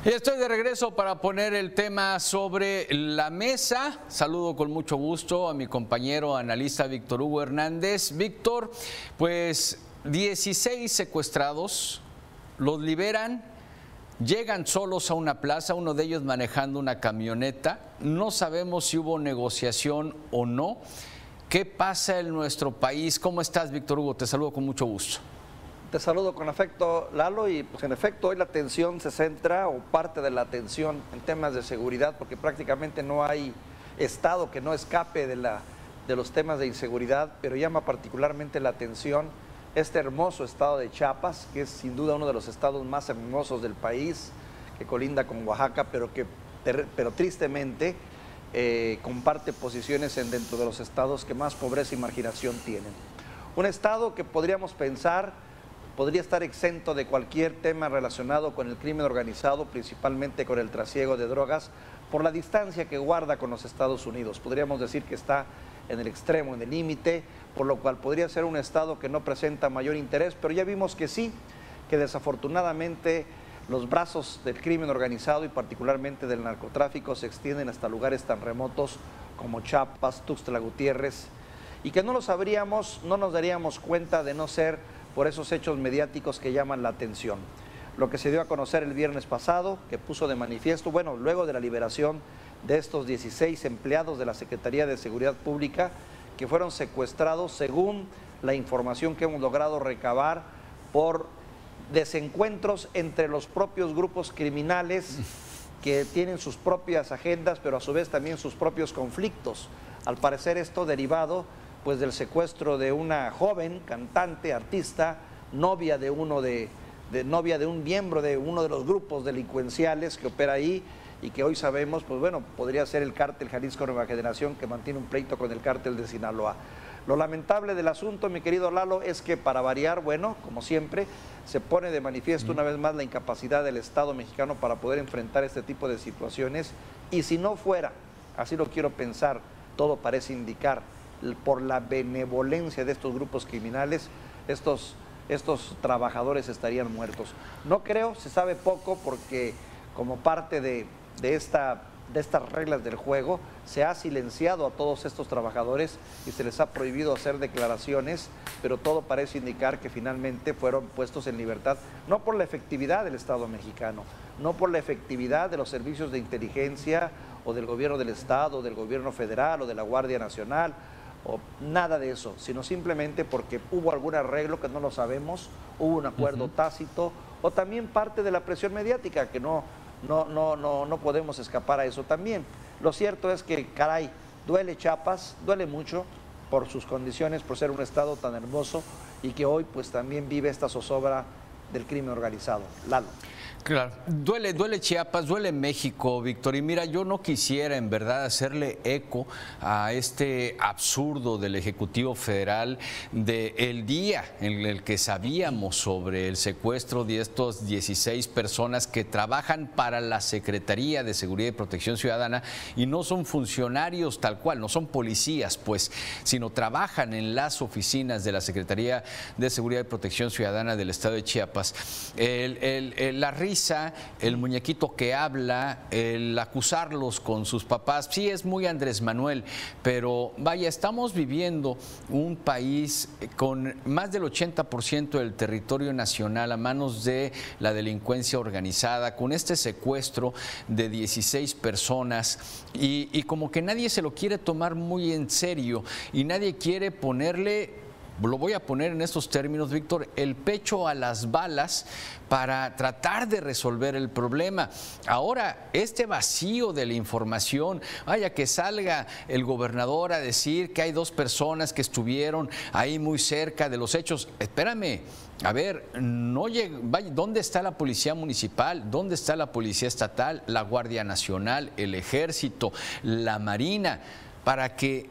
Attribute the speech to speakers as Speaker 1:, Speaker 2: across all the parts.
Speaker 1: Y estoy de regreso para poner el tema sobre la mesa. Saludo con mucho gusto a mi compañero analista Víctor Hugo Hernández. Víctor, pues 16 secuestrados, los liberan, llegan solos a una plaza, uno de ellos manejando una camioneta. No sabemos si hubo negociación o no. ¿Qué pasa en nuestro país? ¿Cómo estás, Víctor Hugo? Te saludo con mucho gusto.
Speaker 2: Te saludo con afecto, Lalo, y pues en efecto hoy la atención se centra, o parte de la atención, en temas de seguridad, porque prácticamente no hay estado que no escape de los temas de inseguridad, pero llama particularmente la atención este hermoso estado de Chiapas, que es sin duda uno de los estados más hermosos del país, que colinda con Oaxaca, pero tristemente comparte posiciones dentro de los estados que más pobreza y marginación tienen. Un estado que podríamos pensar podría estar exento de cualquier tema relacionado con el crimen organizado, principalmente con el trasiego de drogas, por la distancia que guarda con los Estados Unidos. Podríamos decir que está en el extremo, en el límite, por lo cual podría ser un estado que no presenta mayor interés, pero ya vimos que sí, que desafortunadamente los brazos del crimen organizado y particularmente del narcotráfico se extienden hasta lugares tan remotos como Chiapas, Tuxtla Gutiérrez, y que no lo sabríamos, no nos daríamos cuenta de no ser por esos hechos mediáticos que llaman la atención. Lo que se dio a conocer el viernes pasado, que puso de manifiesto, bueno, luego de la liberación de estos 16 empleados de la Secretaría de Seguridad Pública que fueron secuestrados, según la información que hemos logrado recabar, por desencuentros entre los propios grupos criminales que tienen sus propias agendas, pero a su vez también sus propios conflictos. Al parecer esto derivado pues del secuestro de una joven cantante, artista, novia de un miembro de uno de los grupos delincuenciales que opera ahí y que hoy sabemos, pues bueno, podría ser el cártel Jalisco Nueva Generación, que mantiene un pleito con el cártel de Sinaloa. Lo lamentable del asunto, mi querido Lalo, es que para variar, bueno, como siempre, se pone de manifiesto una vez más la incapacidad del Estado mexicano para poder enfrentar este tipo de situaciones, y si no fuera, así lo quiero pensar, todo parece indicar, por la benevolencia de estos grupos criminales, estos trabajadores estarían muertos. No creo, se sabe poco, porque como parte de estas reglas del juego, se ha silenciado a todos estos trabajadores y se les ha prohibido hacer declaraciones, pero todo parece indicar que finalmente fueron puestos en libertad, no por la efectividad del Estado mexicano, no por la efectividad de los servicios de inteligencia o del gobierno del Estado, o del gobierno federal o de la Guardia Nacional, o nada de eso, sino simplemente porque hubo algún arreglo que no lo sabemos, hubo un acuerdo tácito, o también parte de la presión mediática, que no podemos escapar a eso también. Lo cierto es que, caray, duele Chiapas, duele mucho por sus condiciones, por ser un estado tan hermoso y que hoy pues también vive esta zozobra del crimen organizado. Lalo.
Speaker 1: Claro, duele Chiapas, duele México, Víctor, y mira, yo no quisiera en verdad hacerle eco a este absurdo del Ejecutivo Federal del día en el que sabíamos sobre el secuestro de estos 16 personas que trabajan para la Secretaría de Seguridad y Protección Ciudadana y no son funcionarios tal cual, no son policías, pues, sino trabajan en las oficinas de la Secretaría de Seguridad y Protección Ciudadana del Estado de Chiapas. La risa, el muñequito que habla, el acusarlos con sus papás, sí es muy Andrés Manuel, pero vaya, estamos viviendo un país con más del 80% del territorio nacional a manos de la delincuencia organizada, con este secuestro de 16 personas y como que nadie se lo quiere tomar muy en serio y nadie quiere ponerle, lo voy a poner en estos términos, Víctor, el pecho a las balas para tratar de resolver el problema. Ahora, este vacío de la información, vaya que salga el gobernador a decir que hay 2 personas que estuvieron ahí muy cerca de los hechos. Espérame, a ver, ¿dónde está la policía municipal? ¿Dónde está la policía estatal, la Guardia Nacional, el Ejército, la Marina, para que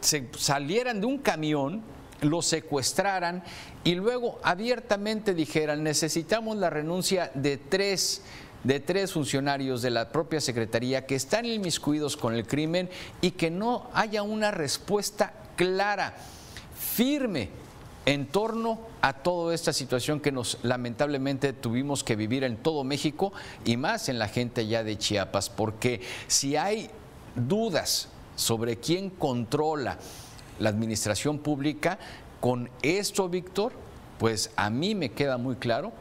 Speaker 1: se salieran de un camión, los secuestraran y luego abiertamente dijeran: necesitamos la renuncia de tres funcionarios de la propia Secretaría que están inmiscuidos con el crimen y que no haya una respuesta clara, firme en torno a toda esta situación que nos lamentablemente tuvimos que vivir en todo México y más en la gente allá de Chiapas, porque si hay dudas sobre quién controla la administración pública, con esto, Víctor, pues a mí me queda muy claro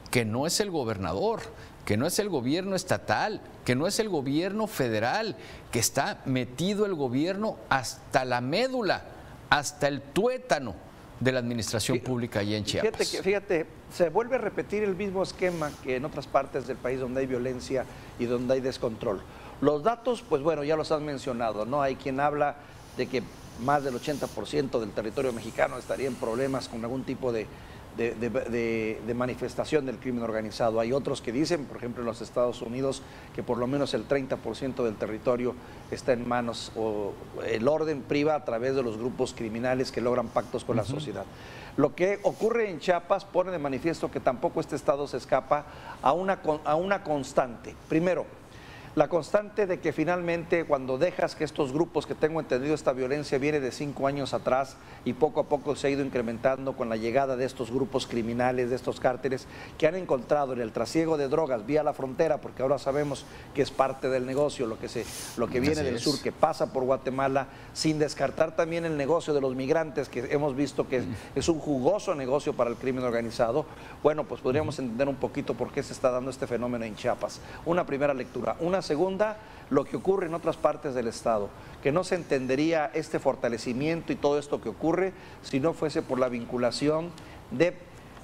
Speaker 1: que no es el gobernador, que no es el gobierno estatal, que no es el gobierno federal, que está metido el gobierno hasta la médula, hasta el tuétano de la administración pública allá en Chiapas.
Speaker 2: Fíjate, se vuelve a repetir el mismo esquema que en otras partes del país donde hay violencia y donde hay descontrol. Los datos, pues bueno, ya los han mencionado, ¿no? Hay quien habla de que más del 80% del territorio mexicano estaría en problemas con algún tipo de manifestación del crimen organizado. Hay otros que dicen, por ejemplo en los Estados Unidos, que por lo menos el 30% del territorio está en manos, o el orden priva a través de los grupos criminales que logran pactos con la sociedad. Lo que ocurre en Chiapas pone de manifiesto que tampoco este estado se escapa a una constante. Primero, la constante de que finalmente cuando dejas que estos grupos, que tengo entendido esta violencia viene de 5 años atrás y poco a poco se ha ido incrementando con la llegada de estos grupos criminales, de estos cárteles que han encontrado en el trasiego de drogas vía la frontera, porque ahora sabemos que es parte del negocio, lo que viene del sur, que pasa por Guatemala, sin descartar también el negocio de los migrantes, que hemos visto que es un jugoso negocio para el crimen organizado. Bueno, pues podríamos entender un poquito por qué se está dando este fenómeno en Chiapas. Una primera lectura. Una segunda, lo que ocurre en otras partes del estado, que no se entendería este fortalecimiento y todo esto que ocurre si no fuese por la vinculación de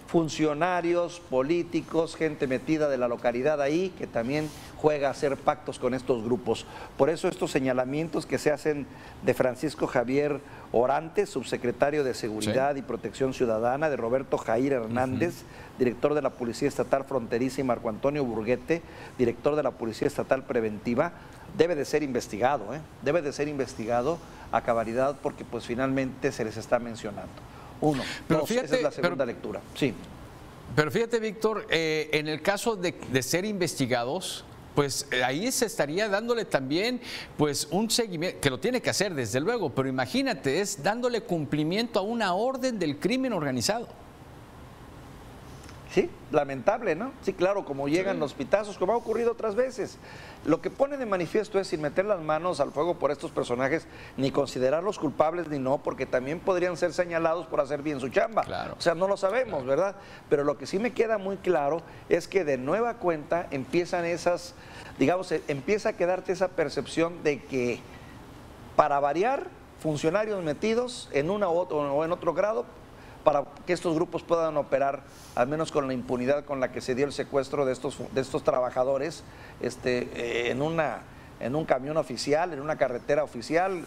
Speaker 2: funcionarios, políticos, gente metida de la localidad ahí, que también juega a hacer pactos con estos grupos. Por eso estos señalamientos que se hacen de Francisco Javier Orantes, subsecretario de Seguridad y Protección Ciudadana, de Roberto Jair Hernández, director de la Policía Estatal Fronteriza, y Marco Antonio Burguete, director de la Policía Estatal Preventiva, debe de ser investigado, debe de ser investigado a cabalidad, porque pues finalmente se les está mencionando. Uno,
Speaker 1: pero
Speaker 2: dos,
Speaker 1: fíjate,
Speaker 2: esa es la segunda lectura. Sí.
Speaker 1: Pero fíjate, Víctor, en el caso de ser investigados, pues ahí se estaría dándole también pues un seguimiento, que lo tiene que hacer desde luego, pero imagínate, es dándole cumplimiento a una orden del crimen organizado.
Speaker 2: Sí, lamentable, ¿no? Sí, claro, como llegan los pitazos, como ha ocurrido otras veces. Lo que pone de manifiesto es, sin meter las manos al fuego por estos personajes, ni considerarlos culpables ni no, porque también podrían ser señalados por hacer bien su chamba.
Speaker 1: Claro.
Speaker 2: O sea, no lo sabemos, ¿verdad? Pero lo que sí me queda muy claro es que de nueva cuenta empiezan esas, digamos, empieza a quedarte esa percepción de que, para variar, funcionarios metidos en una u otro, o en otro grado, para que estos grupos puedan operar, al menos con la impunidad con la que se dio el secuestro de estos trabajadores en un camión oficial, en una carretera oficial,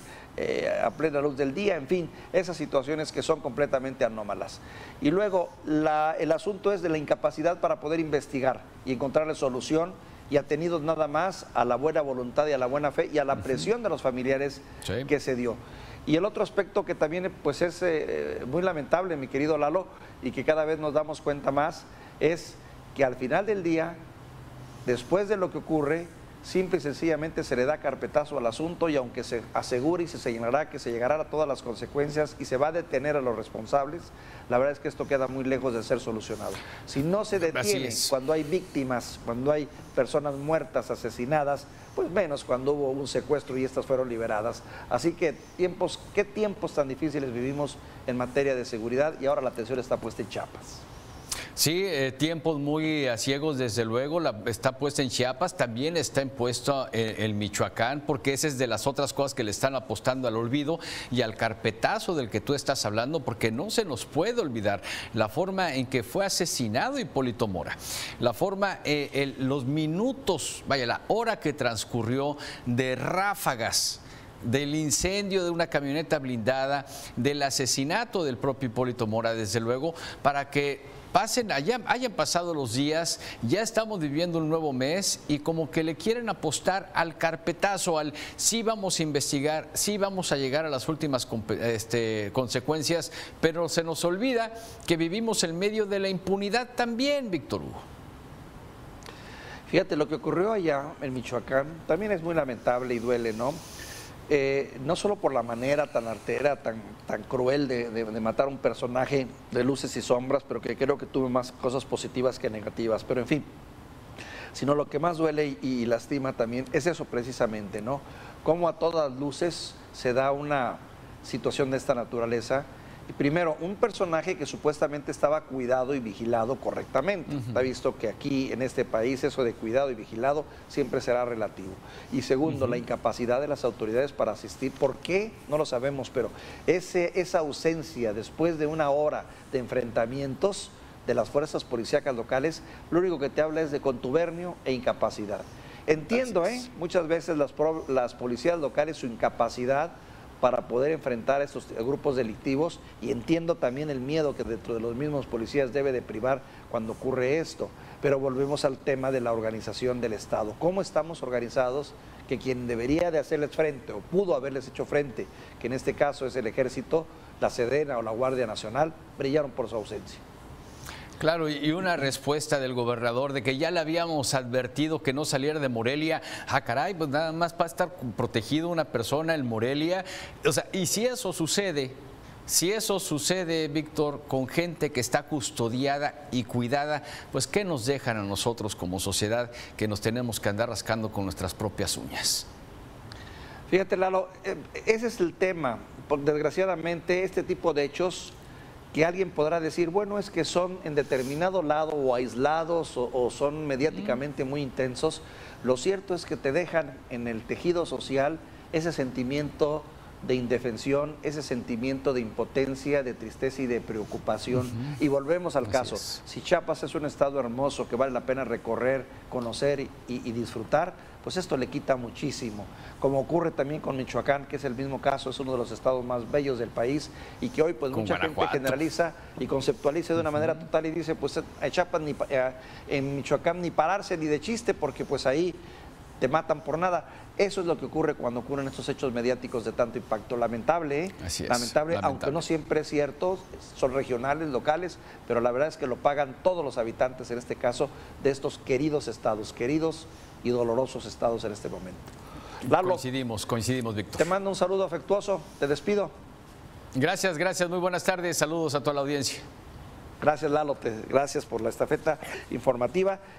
Speaker 2: a plena luz del día, en fin, esas situaciones que son completamente anómalas. Y luego, el asunto es de la incapacidad para poder investigar y encontrarle solución, y atenidos nada más a la buena voluntad y a la buena fe y a la presión de los familiares que se dio. Y el otro aspecto que también pues es muy lamentable, mi querido Lalo, y que cada vez nos damos cuenta más, es que al final del día, después de lo que ocurre, simple y sencillamente se le da carpetazo al asunto, y aunque se asegure y se señalará que se llegará a todas las consecuencias y se va a detener a los responsables, la verdad es que esto queda muy lejos de ser solucionado. Si no se detiene cuando hay víctimas, cuando hay personas muertas, asesinadas, pues menos cuando hubo un secuestro y estas fueron liberadas. Así que qué tiempos tan difíciles vivimos en materia de seguridad, y ahora la atención está puesta en Chiapas.
Speaker 1: Sí, tiempos muy ciegos, desde luego, está puesta en Chiapas, también está impuesto en Michoacán, porque esa es de las otras cosas que le están apostando al olvido y al carpetazo del que tú estás hablando, porque no se nos puede olvidar la forma en que fue asesinado Hipólito Mora, la forma, los minutos, vaya, la hora que transcurrió de ráfagas, del incendio de una camioneta blindada, del asesinato del propio Hipólito Mora, desde luego, para que hayan pasado los días, ya estamos viviendo un nuevo mes, y como que le quieren apostar al carpetazo, al sí vamos a investigar, sí vamos a llegar a las últimas consecuencias, pero se nos olvida que vivimos en medio de la impunidad también, Víctor Hugo.
Speaker 2: Fíjate, lo que ocurrió allá en Michoacán también es muy lamentable y duele, ¿no? no solo por la manera tan artera, tan cruel de matar a un personaje de luces y sombras, pero que creo que tuvo más cosas positivas que negativas, pero en fin, sino lo que más duele y lastima también es eso precisamente, ¿no? Cómo a todas luces se da una situación de esta naturaleza. Y primero, un personaje que supuestamente estaba cuidado y vigilado correctamente. Está visto que aquí en este país eso de cuidado y vigilado siempre será relativo. Y segundo, la incapacidad de las autoridades para asistir. ¿Por qué? No lo sabemos, pero esa ausencia después de una hora de enfrentamientos de las fuerzas policíacas locales, lo único que te habla es de contubernio e incapacidad. Entiendo, muchas veces las policías locales su incapacidad para poder enfrentar a estos grupos delictivos, y entiendo también el miedo que dentro de los mismos policías debe de privar cuando ocurre esto, pero volvemos al tema de la organización del Estado. ¿Cómo estamos organizados? Que quien debería de hacerles frente o pudo haberles hecho frente, que en este caso es el Ejército, la Sedena o la Guardia Nacional, brillaron por su ausencia.
Speaker 1: Claro, y una respuesta del gobernador de que ya le habíamos advertido que no saliera de Morelia. Ah, caray, pues nada más para estar protegido una persona en Morelia. O sea, y si eso sucede, Víctor, con gente que está custodiada y cuidada, pues ¿qué nos dejan a nosotros como sociedad que nos tenemos que andar rascando con nuestras propias uñas?
Speaker 2: Fíjate, Lalo, ese es el tema. Desgraciadamente, este tipo de hechos que alguien podrá decir, bueno, es que son en determinado lado o aislados o son mediáticamente muy intensos. Lo cierto es que te dejan en el tejido social ese sentimiento de indefensión, ese sentimiento de impotencia, de tristeza y de preocupación. Y volvemos al caso. Si Chiapas es un estado hermoso que vale la pena recorrer, conocer y disfrutar, pues esto le quita muchísimo. Como ocurre también con Michoacán, que es el mismo caso, es uno de los estados más bellos del país y que hoy pues mucha gente generaliza y conceptualiza de una manera total y dice, pues a Chiapas en Michoacán ni pararse ni de chiste porque pues ahí te matan por nada. Eso es lo que ocurre cuando ocurren estos hechos mediáticos de tanto impacto. Lamentable,
Speaker 1: Así es,
Speaker 2: lamentable, aunque no siempre es cierto, son regionales, locales, pero la verdad es que lo pagan todos los habitantes, en este caso, de estos queridos estados, queridos y dolorosos estados en este momento. Lalo,
Speaker 1: coincidimos, Víctor.
Speaker 2: Te mando un saludo afectuoso, te despido.
Speaker 1: Gracias, muy buenas tardes, saludos a toda la audiencia.
Speaker 2: Gracias, Lalo, gracias por la estafeta informativa.